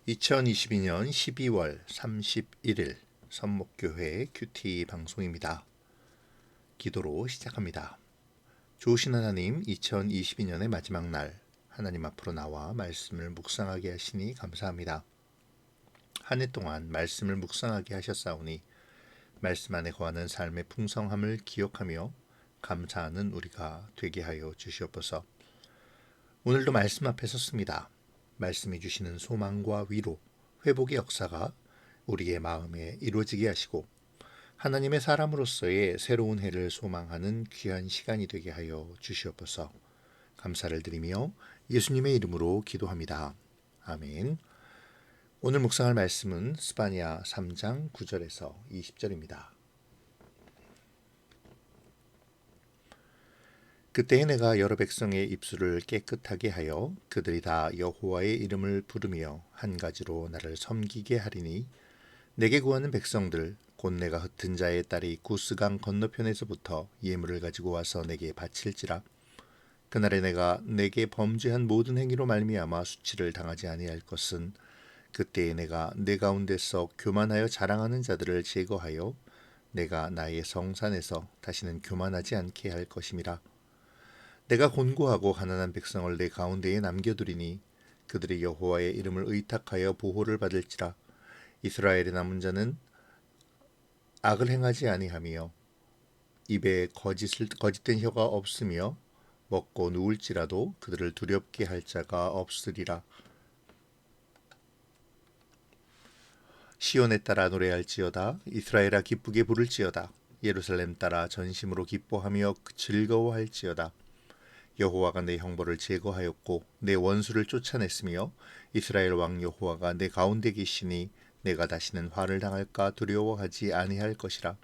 2022년 12월 31일 선목교회 큐티 방송입니다. 기도로 시작합니다. 좋으신 하나님, 2022년의 마지막 날 하나님 앞으로 나와 말씀을 묵상하게 하시니 감사합니다. 한 해 동안 말씀을 묵상하게 하셨사오니 말씀 안에 거하는 삶의 풍성함을 기억하며 감사하는 우리가 되게 하여 주시옵소서. 오늘도 말씀 앞에 섰습니다. 말씀이 주시는 소망과 위로, 회복의 역사가 우리의 마음에 이루어지게 하시고 하나님의 사람으로서의 새로운 해를 소망하는 귀한 시간이 되게 하여 주시옵소서. 감사를 드리며 예수님의 이름으로 기도합니다. 아멘. 오늘 묵상할 말씀은 스바냐 3장 9절에서 20절입니다. 그때에 내가 여러 백성의 입술을 깨끗하게 하여 그들이 다 여호와의 이름을 부르며 한 가지로 나를 섬기게 하리니 내게 구하는 백성들 곧 내가 흩은 자의 딸이 구스강 건너편에서부터 예물을 가지고 와서 내게 바칠지라. 그날에 내가 내게 범죄한 모든 행위로 말미암아 수치를 당하지 아니할 것은 그때에 내가 내 가운데서 교만하여 자랑하는 자들을 제거하여 내가 나의 성산에서 다시는 교만하지 않게 할 것임이라. 내가 곤고하고 가난한 백성을 내 가운데에 남겨두리니 그들이 여호와의 이름을 의탁하여 보호를 받을지라. 이스라엘의 남은 자는 악을 행하지 아니하며 입에 거짓된 혀가 없으며 먹고 누울지라도 그들을 두렵게 할 자가 없으리라. 시온에 따라 노래할지어다. 이스라엘아 기쁘게 부를지어다. 예루살렘 따라 전심으로 기뻐하며 즐거워할지어다. 여호와가 내 형벌을 제거하였고 내 원수를 쫓아냈으며 이스라엘 왕 여호와가 내 가운데 계시니 내가 다시는 화를 당할까 두려워하지 아니할 것이라.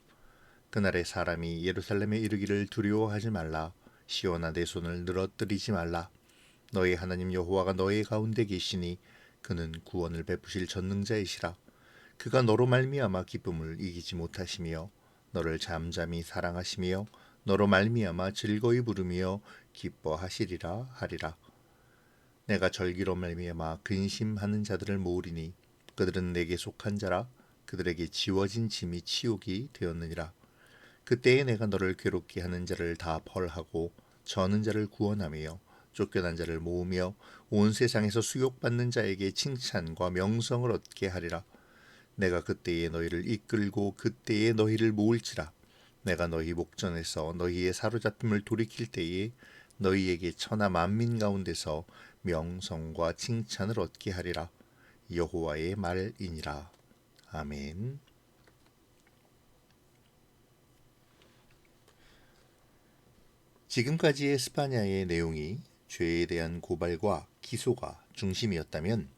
그날에 사람이 예루살렘에 이르기를 두려워하지 말라. 시온아 내 손을 늘어뜨리지 말라. 너의 하나님 여호와가 너의 가운데 계시니 그는 구원을 베푸실 전능자이시라. 그가 너로 말미암아 기쁨을 이기지 못하시며 너를 잠잠히 사랑하시며 너로 말미암아 즐거이 부르며 기뻐하시리라 하리라. 내가 절기로 말미암아 근심하는 자들을 모으리니 그들은 내게 속한 자라. 그들에게 지워진 짐이 치욕이 되었느니라. 그때에 내가 너를 괴롭게 하는 자를 다 벌하고 저는 자를 구원하며 쫓겨난 자를 모으며 온 세상에서 수욕받는 자에게 칭찬과 명성을 얻게 하리라. 내가 그때에 너희를 이끌고 그때에 너희를 모을지라. 내가 너희 목전에서 너희의 사로잡힘을 돌이킬 때에 너희에게 천하 만민 가운데서 명성과 칭찬을 얻게 하리라. 여호와의 말이니라. 아멘. 지금까지의 스파냐의 내용이 죄에 대한 고발과 기소가 중심이었다면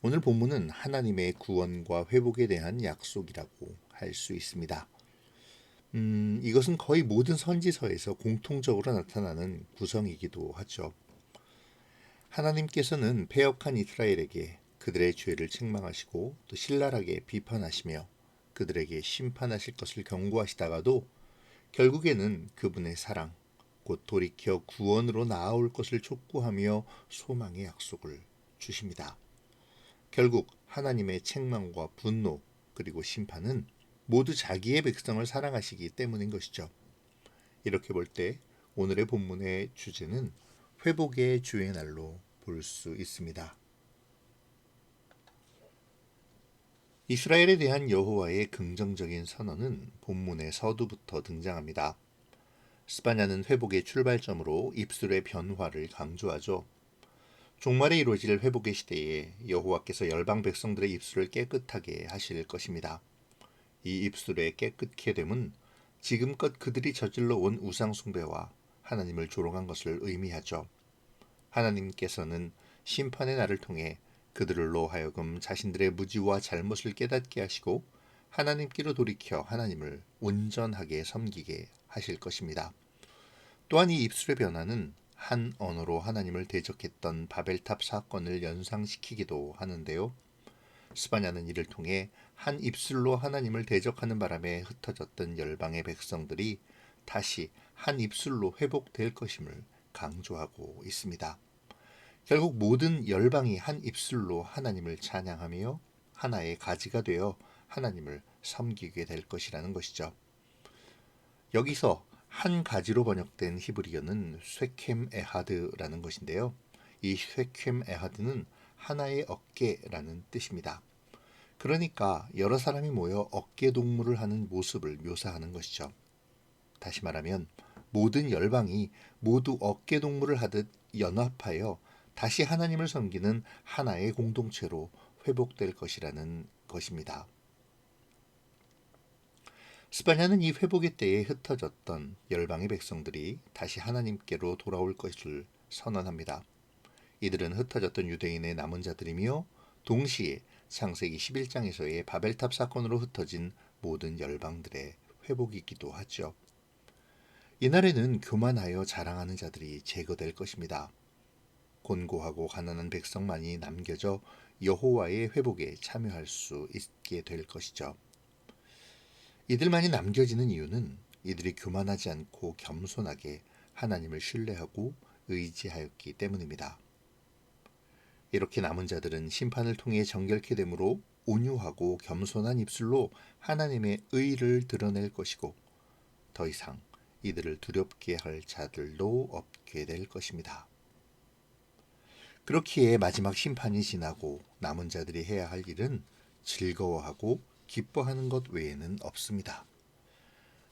오늘 본문은 하나님의 구원과 회복에 대한 약속이라고 할 수 있습니다. 이것은 거의 모든 선지서에서 공통적으로 나타나는 구성이기도 하죠. 하나님께서는 패역한 이스라엘에게 그들의 죄를 책망하시고 또 신랄하게 비판하시며 그들에게 심판하실 것을 경고하시다가도 결국에는 그분의 사랑, 곧 돌이켜 구원으로 나아올 것을 촉구하며 소망의 약속을 주십니다. 결국 하나님의 책망과 분노 그리고 심판은 모두 자기의 백성을 사랑하시기 때문인 것이죠. 이렇게 볼 때 오늘의 본문의 주제는 회복의 주의 날로 볼 수 있습니다. 이스라엘에 대한 여호와의 긍정적인 선언은 본문의 서두부터 등장합니다. 스바냐는 회복의 출발점으로 입술의 변화를 강조하죠. 종말에 이루어질 회복의 시대에 여호와께서 열방 백성들의 입술을 깨끗하게 하실 것입니다. 이 입술의 깨끗게 됨은 지금껏 그들이 저질러 온 우상 숭배와 하나님을 조롱한 것을 의미하죠. 하나님께서는 심판의 날을 통해 그들로 하여금 자신들의 무지와 잘못을 깨닫게 하시고 하나님께로 돌이켜 하나님을 온전하게 섬기게 하실 것입니다. 또한 이 입술의 변화는 한 언어로 하나님을 대적했던 바벨탑 사건을 연상시키기도 하는데요. 스바냐는 이를 통해 한 입술로 하나님을 대적하는 바람에 흩어졌던 열방의 백성들이 다시 한 입술로 회복될 것임을 강조하고 있습니다. 결국 모든 열방이 한 입술로 하나님을 찬양하며 하나의 가지가 되어 하나님을 섬기게 될 것이라는 것이죠. 여기서 한 가지로 번역된 히브리어는 쇠켐 에하드라는 것인데요. 이 쇠켐 에하드는 하나의 어깨라는 뜻입니다. 그러니까 여러 사람이 모여 어깨 동무를 하는 모습을 묘사하는 것이죠. 다시 말하면 모든 열방이 모두 어깨 동무를 하듯 연합하여 다시 하나님을 섬기는 하나의 공동체로 회복될 것이라는 것입니다. 스파냐는 이 회복의 때에 흩어졌던 열방의 백성들이 다시 하나님께로 돌아올 것을 선언합니다. 이들은 흩어졌던 유대인의 남은 자들이며 동시에 창세기 11장에서의 바벨탑 사건으로 흩어진 모든 열방들의 회복이기도 하죠. 이날에는 교만하여 자랑하는 자들이 제거될 것입니다. 곤고하고 가난한 백성만이 남겨져 여호와의 회복에 참여할 수 있게 될 것이죠. 이들만이 남겨지는 이유는 이들이 교만하지 않고 겸손하게 하나님을 신뢰하고 의지하였기 때문입니다. 이렇게 남은 자들은 심판을 통해 정결케 되므로 온유하고 겸손한 입술로 하나님의 의를 드러낼 것이고 더 이상 이들을 두렵게 할 자들도 없게 될 것입니다. 그렇기에 마지막 심판이 지나고 남은 자들이 해야 할 일은 즐거워하고 기뻐하는 것 외에는 없습니다.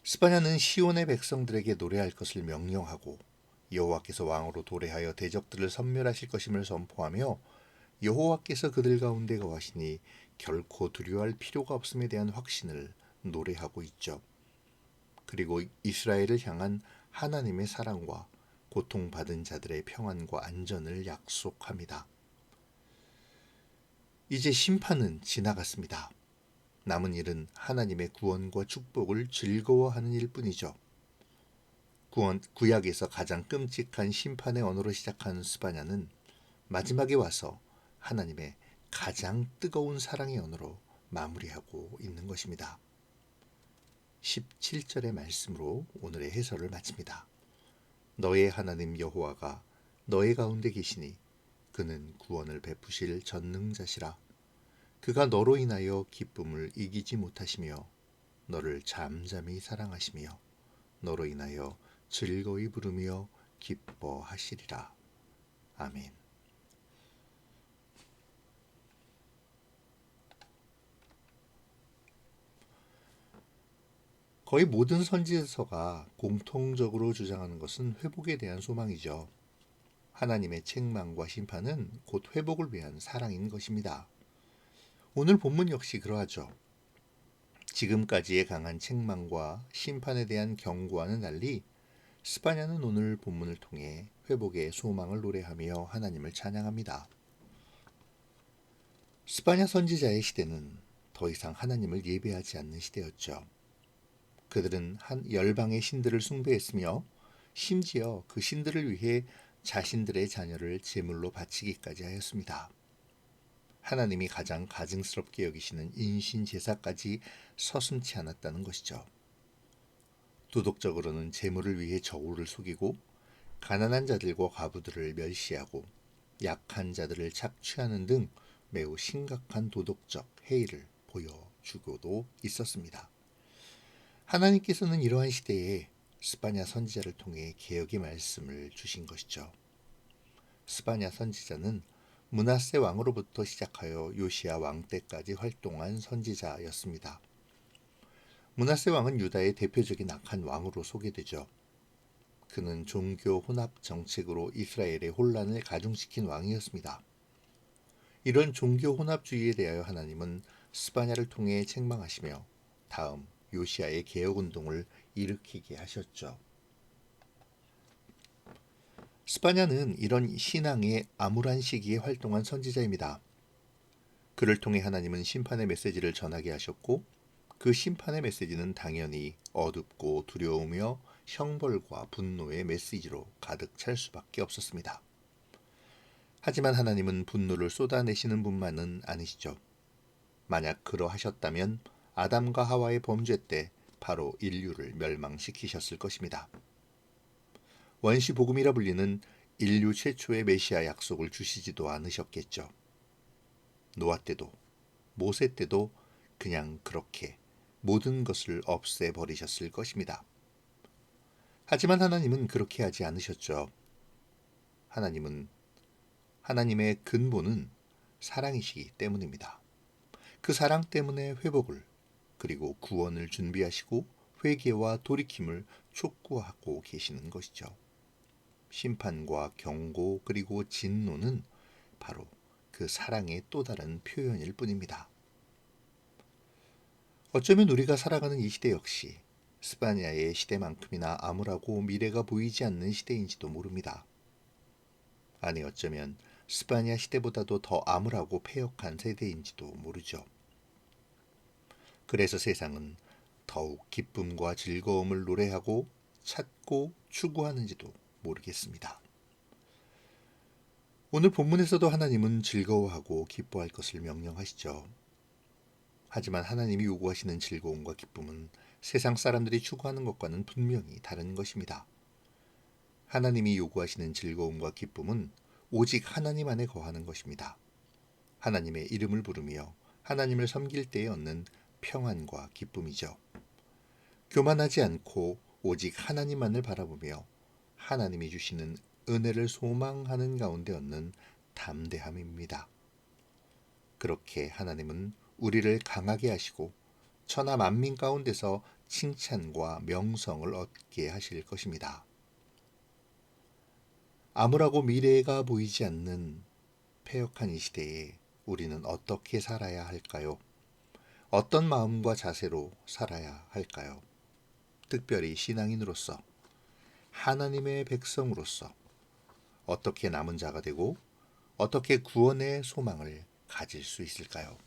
스파냐는 시온의 백성들에게 노래할 것을 명령하고 여호와께서 왕으로 도래하여 대적들을 섬멸하실 것임을 선포하며 여호와께서 그들 가운데 거하시니 결코 두려워할 필요가 없음에 대한 확신을 노래하고 있죠. 그리고 이스라엘을 향한 하나님의 사랑과 고통받은 자들의 평안과 안전을 약속합니다. 이제 심판은 지나갔습니다. 남은 일은 하나님의 구원과 축복을 즐거워하는 일뿐이죠. 구약에서 가장 끔찍한 심판의 언어로 시작하는 스바냐는 마지막에 와서 하나님의 가장 뜨거운 사랑의 언어로 마무리하고 있는 것입니다. 17절의 말씀으로 오늘의 해설을 마칩니다. 너의 하나님 여호와가 너의 가운데 계시니 그는 구원을 베푸실 전능자시라. 그가 너로 인하여 기쁨을 이기지 못하시며 너를 잠잠히 사랑하시며 너로 인하여 즐거이 부르며 기뻐하시리라. 아멘. 거의 모든 선지서가 공통적으로 주장하는 것은 회복에 대한 소망이죠. 하나님의 책망과 심판은 곧 회복을 위한 사랑인 것입니다. 오늘 본문 역시 그러하죠. 지금까지의 강한 책망과 심판에 대한 경고와는 달리 스바냐는 오늘 본문을 통해 회복의 소망을 노래하며 하나님을 찬양합니다. 스바냐 선지자의 시대는 더 이상 하나님을 예배하지 않는 시대였죠. 그들은 한 열방의 신들을 숭배했으며 심지어 그 신들을 위해 자신들의 자녀를 제물로 바치기까지 하였습니다. 하나님이 가장 가증스럽게 여기시는 인신 제사까지 서슴지 않았다는 것이죠. 도덕적으로는 제물을 위해 저울을 속이고 가난한 자들과 과부들을 멸시하고 약한 자들을 착취하는 등 매우 심각한 도덕적 해이를 보여주고도 있었습니다. 하나님께서는 이러한 시대에 스바냐 선지자를 통해 개혁의 말씀을 주신 것이죠. 스바냐 선지자는 므낫세 왕으로부터 시작하여 요시야 왕 때까지 활동한 선지자였습니다. 므낫세 왕은 유다의 대표적인 악한 왕으로 소개되죠. 그는 종교 혼합 정책으로 이스라엘의 혼란을 가중시킨 왕이었습니다. 이런 종교 혼합주의에 대하여 하나님은 스바냐를 통해 책망하시며 다음 요시야의 개혁운동을 일으키게 하셨죠. 스바냐는 이런 신앙의 암울한 시기에 활동한 선지자입니다. 그를 통해 하나님은 심판의 메시지를 전하게 하셨고 그 심판의 메시지는 당연히 어둡고 두려우며 형벌과 분노의 메시지로 가득 찰 수밖에 없었습니다. 하지만 하나님은 분노를 쏟아내시는 분만은 아니시죠. 만약 그러하셨다면 아담과 하와의 범죄 때 바로 인류를 멸망시키셨을 것입니다. 원시복음이라 불리는 인류 최초의 메시아 약속을 주시지도 않으셨겠죠. 노아 때도 모세 때도 그냥 그렇게 모든 것을 없애버리셨을 것입니다. 하지만 하나님은 그렇게 하지 않으셨죠. 하나님의 근본은 사랑이시기 때문입니다. 그 사랑 때문에 회복을 그리고 구원을 준비하시고 회개와 돌이킴을 촉구하고 계시는 것이죠. 심판과 경고 그리고 진노는 바로 그 사랑의 또 다른 표현일 뿐입니다. 어쩌면 우리가 살아가는 이 시대 역시 스파냐의 시대만큼이나 암울하고 미래가 보이지 않는 시대인지도 모릅니다. 아니 어쩌면 스파냐 시대보다도 더 암울하고 패역한 세대인지도 모르죠. 그래서 세상은 더욱 기쁨과 즐거움을 노래하고 찾고 추구하는지도 모르겠습니다. 오늘 본문에서도 하나님은 즐거워하고 기뻐할 것을 명령하시죠. 하지만 하나님이 요구하시는 즐거움과 기쁨은 세상 사람들이 추구하는 것과는 분명히 다른 것입니다. 하나님이 요구하시는 즐거움과 기쁨은 오직 하나님 안에 거하는 것입니다. 하나님의 이름을 부르며 하나님을 섬길 때에 얻는 평안과 기쁨이죠. 교만하지 않고 오직 하나님만을 바라보며 하나님이 주시는 은혜를 소망하는 가운데 얻는 담대함입니다. 그렇게 하나님은 우리를 강하게 하시고 천하 만민 가운데서 칭찬과 명성을 얻게 하실 것입니다. 암울하고 미래가 보이지 않는 패역한 이 시대에 우리는 어떻게 살아야 할까요? 어떤 마음과 자세로 살아야 할까요? 특별히 신앙인으로서, 하나님의 백성으로서 어떻게 남은 자가 되고 어떻게 구원의 소망을 가질 수 있을까요?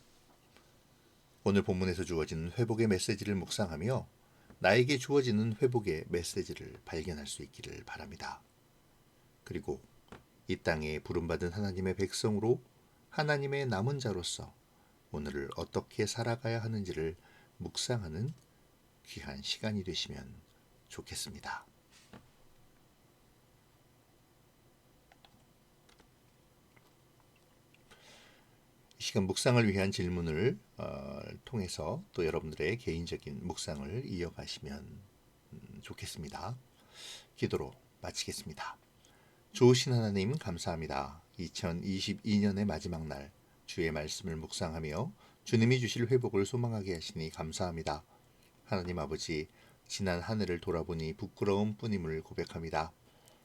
오늘 본문에서 주어진 회복의 메시지를 묵상하며 나에게 주어지는 회복의 메시지를 발견할 수 있기를 바랍니다. 그리고 이 땅에 부름받은 하나님의 백성으로 하나님의 남은 자로서 오늘을 어떻게 살아가야 하는지를 묵상하는 귀한 시간이 되시면 좋겠습니다. 이 시간 묵상을 위한 질문을 통해서 또 여러분들의 개인적인 묵상을 이어가시면 좋겠습니다. 기도로 마치겠습니다. 좋으신 하나님 감사합니다. 2022년의 마지막 날 주의 말씀을 묵상하며 주님이 주실 회복을 소망하게 하시니 감사합니다. 하나님 아버지, 지난 한 해를 돌아보니 부끄러움 뿐임을 고백합니다.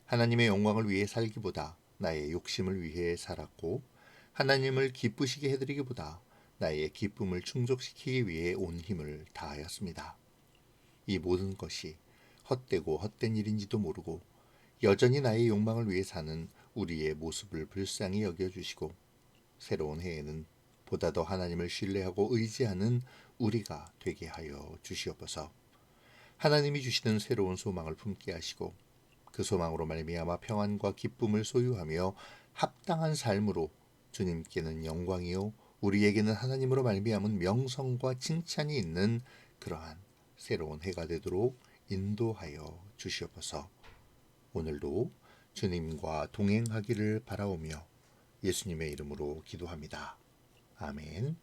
하나님의 영광을 위해 살기보다 나의 욕심을 위해 살았고 하나님을 기쁘시게 해드리기보다 나의 기쁨을 충족시키기 위해 온 힘을 다하였습니다. 이 모든 것이 헛되고 헛된 일인지도 모르고 여전히 나의 욕망을 위해 사는 우리의 모습을 불쌍히 여겨주시고 새로운 해에는 보다 더 하나님을 신뢰하고 의지하는 우리가 되게 하여 주시옵소서. 하나님이 주시는 새로운 소망을 품게 하시고 그 소망으로 말미암아 평안과 기쁨을 소유하며 합당한 삶으로 주님께는 영광이요 우리에게는 하나님으로 말미암은 명성과 칭찬이 있는 그러한 새로운 해가 되도록 인도하여 주시옵소서. 오늘도 주님과 동행하기를 바라오며 예수님의 이름으로 기도합니다. 아멘.